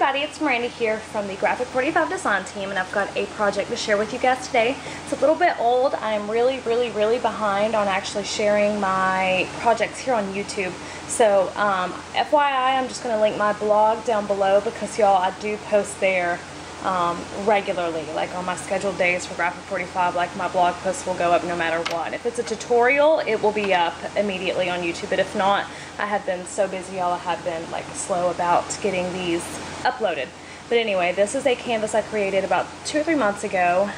everybody, it's Miranda here from the Graphic 45 design team, and I've got a project to share with you guys today. It's a little bit old. I'm really behind on actually sharing my projects here on YouTube. So FYI, I'm just going to link my blog down below because y'all, I do post there regularly, like on my scheduled days for Graphic 45. Like my blog posts will go up no matter what. If it's a tutorial, it will be up immediately on YouTube, but if not, I have been so busy, y'all. I have been like slow about getting these uploaded. But anyway, this is a canvas I created about 2 or 3 months ago,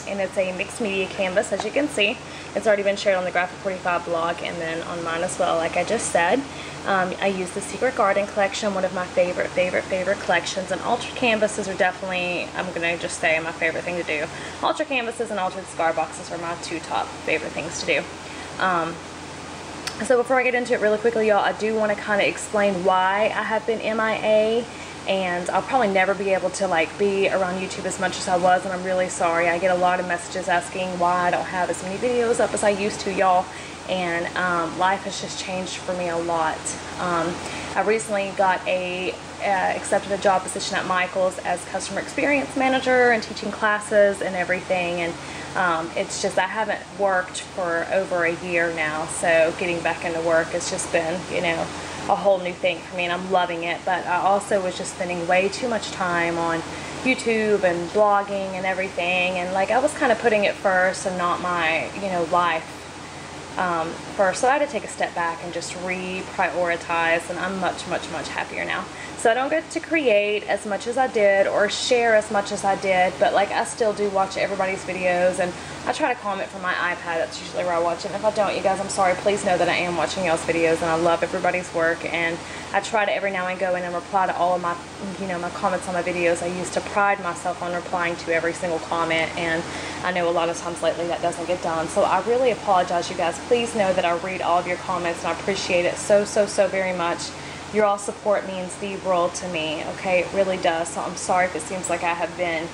and it's a mixed media canvas. As you can see, it's already been shared on the Graphic 45 blog and then on mine as well, like I just said. I use the Secret Garden collection, one of my favorite collections, and altered canvases are definitely, I'm going to just say, my favorite thing to do. Altered canvases and altered cigar boxes are my 2 top favorite things to do. So before I get into it really quickly, y'all, I do want to kind of explain why I have been MIA, and I'll probably never be able to like be around YouTube as much as I was, and I'm really sorry. I get a lot of messages asking why I don't have as many videos up as I used to, y'all, and life has just changed for me a lot. I recently got accepted a job position at Michaels as customer experience manager and teaching classes and everything, and it's just I haven't worked for over a year now, so getting back into work has just been, you know, a whole new thing for me, and I'm loving it. But I also was just spending way too much time on YouTube and blogging and everything, and like I was kind of putting it first and not my, you know, life first. So I had to take a step back and just reprioritize, and I'm much happier now. So I don't get to create as much as I did or share as much as I did, but like I still do watch everybody's videos, and I try to comment from my iPad. That's usually where I watch it. And if I don't, you guys, I'm sorry. Please know that I am watching y'all's videos, and I love everybody's work, and I try to every now and go in and reply to all of my, you know, my comments on my videos. I used to pride myself on replying to every single comment, and I know a lot of times lately that doesn't get done. So I really apologize, you guys. Please know that I read all of your comments, and I appreciate it so very much. Your all support means the world to me, okay? It really does. So I'm sorry if it seems like I have been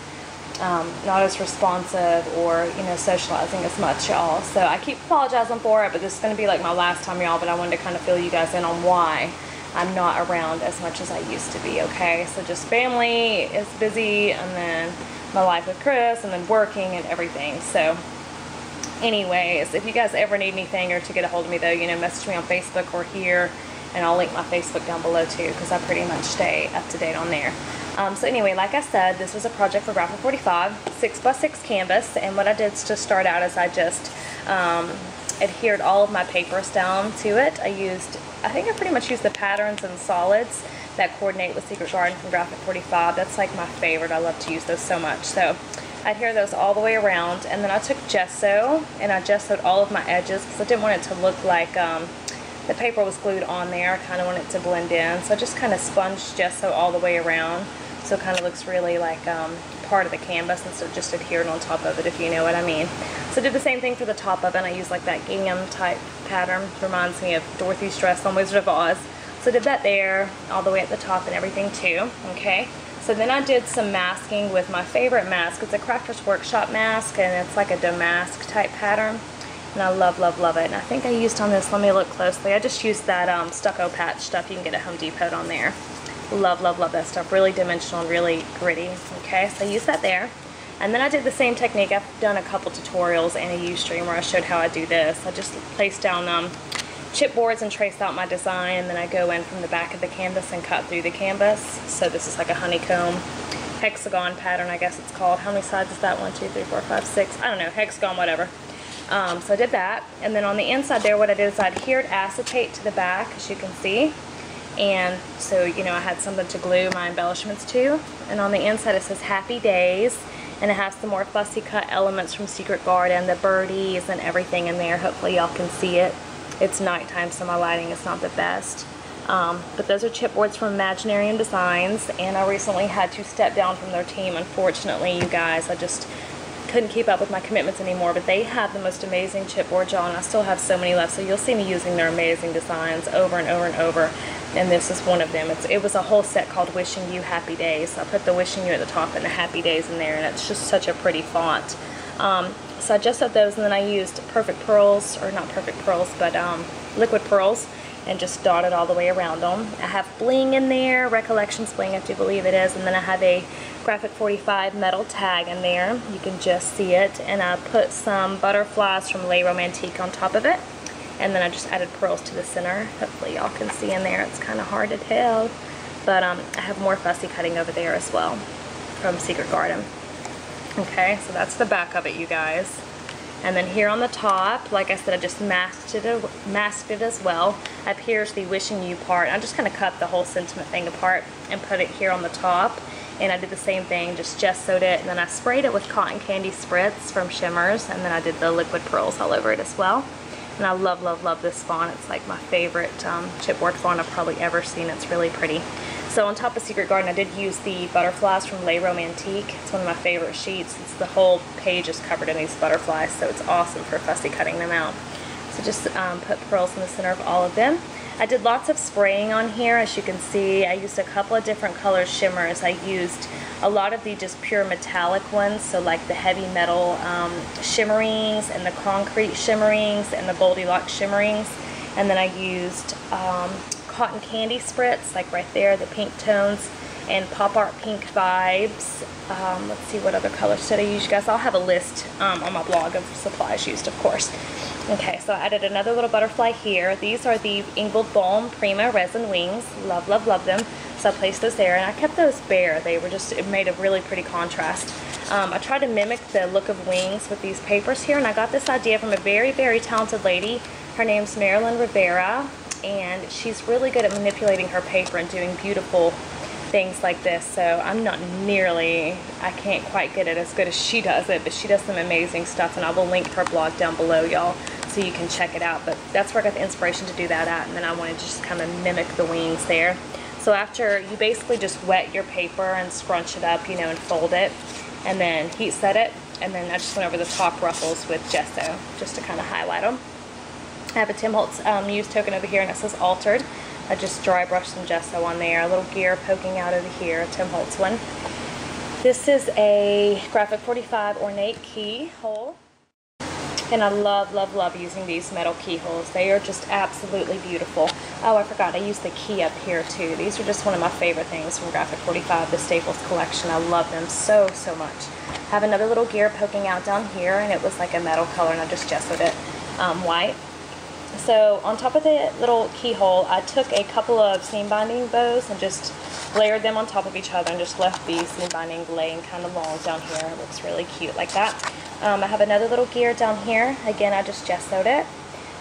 not as responsive or, you know, socializing as much, y'all. So I keep apologizing for it, but this is going to be like my last time, y'all. But I wanted to kind of fill you guys in on why I'm not around as much as I used to be, okay? So just family is busy, and then my life with Chris, and then working and everything. So anyways, if you guys ever need anything or to get a hold of me, though, you know, message me on Facebook or here. And I'll link my Facebook down below too, because I pretty much stay up to date on there. So anyway, like I said, this was a project for Graphic 45, 6x6 canvas. And what I did to start out is I just adhered all of my papers down to it. I think I pretty much used the patterns and solids that coordinate with Secret Garden from Graphic 45. That's like my favorite. I love to use those so much. So I adhere those all the way around. And then I took gesso, and I gessoed all of my edges because I didn't want it to look like the paper was glued on there. I kind of want it to blend in. So I just kind of sponged gesso all the way around, so it kind of looks really like part of the canvas instead of just adhered on top of it, if you know what I mean. So I did the same thing for the top of it. I used like that gingham type pattern. Reminds me of Dorothy's dress on Wizard of Oz. So I did that there, all the way at the top and everything too, okay? So then I did some masking with my favorite mask. It's a Crafters Workshop mask, and it's like a damask type pattern. And I love it. And I think I used on this, let me look closely, I just used that stucco patch stuff you can get at Home Depot on there. Love that stuff. Really dimensional and really gritty. Okay, so I used that there. And then I did the same technique. I've done a couple tutorials and a Ustream where I showed how I do this. I just placed down chipboards and traced out my design, and then I go in from the back of the canvas and cut through the canvas. So this is like a honeycomb hexagon pattern, I guess it's called. How many sides is that? 1, 2, 3, 4, 5, 6. I don't know, hexagon, whatever. So I did that, and then on the inside there, what I did is I adhered acetate to the back, as you can see, and so, you know, I had something to glue my embellishments to. And on the inside it says Happy Days, and it has some more fussy cut elements from Secret Garden, the birdies and everything in there. Hopefully y'all can see it. It's nighttime, so my lighting is not the best. But those are chipboards from Imaginarium Designs, and I recently had to step down from their team, unfortunately, you guys. I just couldn't keep up with my commitments anymore, but they have the most amazing chipboards, y'all, and I still have so many left. So you'll see me using their amazing designs over and over, and this is one of them. It was a whole set called Wishing You Happy Days. I put the Wishing You at the top and the Happy Days in there, and it's just such a pretty font. So I just had those, and then I used Perfect Pearls, or not Perfect Pearls, but Liquid Pearls, and just dot it all the way around them. I have bling in there, Recollections bling I do believe it is, and then I have a Graphic 45 metal tag in there. You can just see it, and I put some butterflies from Les Romantiques on top of it, and then I just added pearls to the center. Hopefully y'all can see in there, it's kind of hard to tell, but I have more fussy cutting over there as well from Secret Garden. Okay, so that's the back of it, you guys. And then here on the top, like I said, I just masked it as well. Up here is the Wishing You part. I just kind of cut the whole sentiment thing apart and put it here on the top. And I did the same thing, just gessoed it, and then I sprayed it with Cotton Candy Spritz from Shimmers, and then I did the liquid pearls all over it as well. And I love, love, love this font. It's like my favorite chipboard font I've probably ever seen. It's really pretty. So on top of Secret Garden, I did use the butterflies from Les Romantiques. It's one of my favorite sheets. It's the whole page is covered in these butterflies, so it's awesome for fussy cutting them out. So just put pearls in the center of all of them. I did lots of spraying on here, as you can see. I used a couple of different color shimmers. I used a lot of the just pure metallic ones, so like the heavy metal shimmerings and the concrete shimmerings and the Goldilocks shimmerings. And then I used Cotton Candy Spritz, like right there, the pink tones, and Pop Art Pink Vibes. Let's see what other colors did I use, you guys. I'll have a list on my blog of supplies used, of course. Okay, so I added another little butterfly here. These are the Ingold Balm Prima Resin Wings. Love, love, love them. So I placed those there, and I kept those bare. They were just, it made a really pretty contrast. I tried to mimic the look of wings with these papers here, and I got this idea from a very, very talented lady. Her name's Marilyn Rivera, and she's really good at manipulating her paper and doing beautiful things like this. So I'm not nearly, I can't quite get it as good as she does it, but she does some amazing stuff, and I will link her blog down below, y'all, so you can check it out. But that's where I got the inspiration to do that at, and then I wanted to just kind of mimic the wings there. So after, you basically just wet your paper and scrunch it up, you know, and fold it, and then heat set it, and then I just went over the top ruffles with gesso just to kind of highlight them. I have a Tim Holtz Muse token over here, and it says Altered. I just dry brushed some gesso on there. A little gear poking out over here, a Tim Holtz one. This is a Graphic 45 ornate keyhole. And I love, love, love using these metal keyholes. They are just absolutely beautiful. Oh, I forgot, I used the key up here too. These are just one of my favorite things from Graphic 45, the Staples collection. I love them so, so much. I have another little gear poking out down here, and it was like a metal color, and I just gessoed it white. So on top of the little keyhole, I took a couple of seam binding bows and just layered them on top of each other and just left the seam binding laying kind of long down here. It looks really cute like that. I have another little gear down here. Again, I just gessoed it.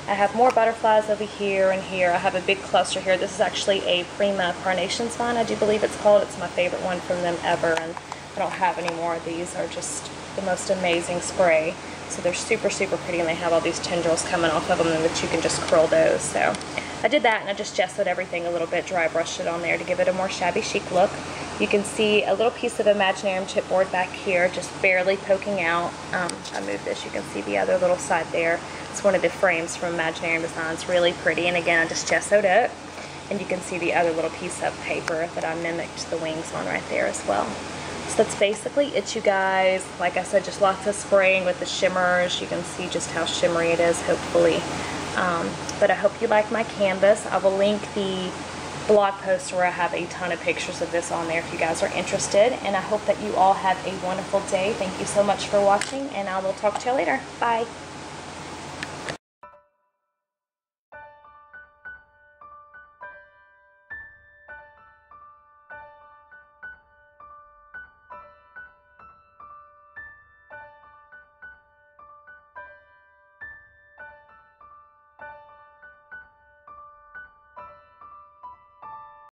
I have more butterflies over here and here. I have a big cluster here. This is actually a Prima Carnations vine, I do believe it's called. It's my favorite one from them ever, and I don't have any more. These are just the most amazing spray. So they're super, super pretty, and they have all these tendrils coming off of them that you can just curl those. So I did that, and I just gessoed everything a little bit, dry brushed it on there to give it a more shabby chic look. You can see a little piece of Imaginarium chipboard back here, just barely poking out. I moved this, you can see the other little side there. It's one of the frames from Imaginarium Designs, really pretty. And again, I just gessoed it, and you can see the other little piece of paper that I mimicked the wings on right there as well. So that's basically it, you guys. Like I said, just lots of spraying with the shimmers. You can see just how shimmery it is, hopefully. But I hope you like my canvas. I will link the blog post where I have a ton of pictures of this on there if you guys are interested. And I hope that you all have a wonderful day. Thank you so much for watching, and I will talk to you later. Bye.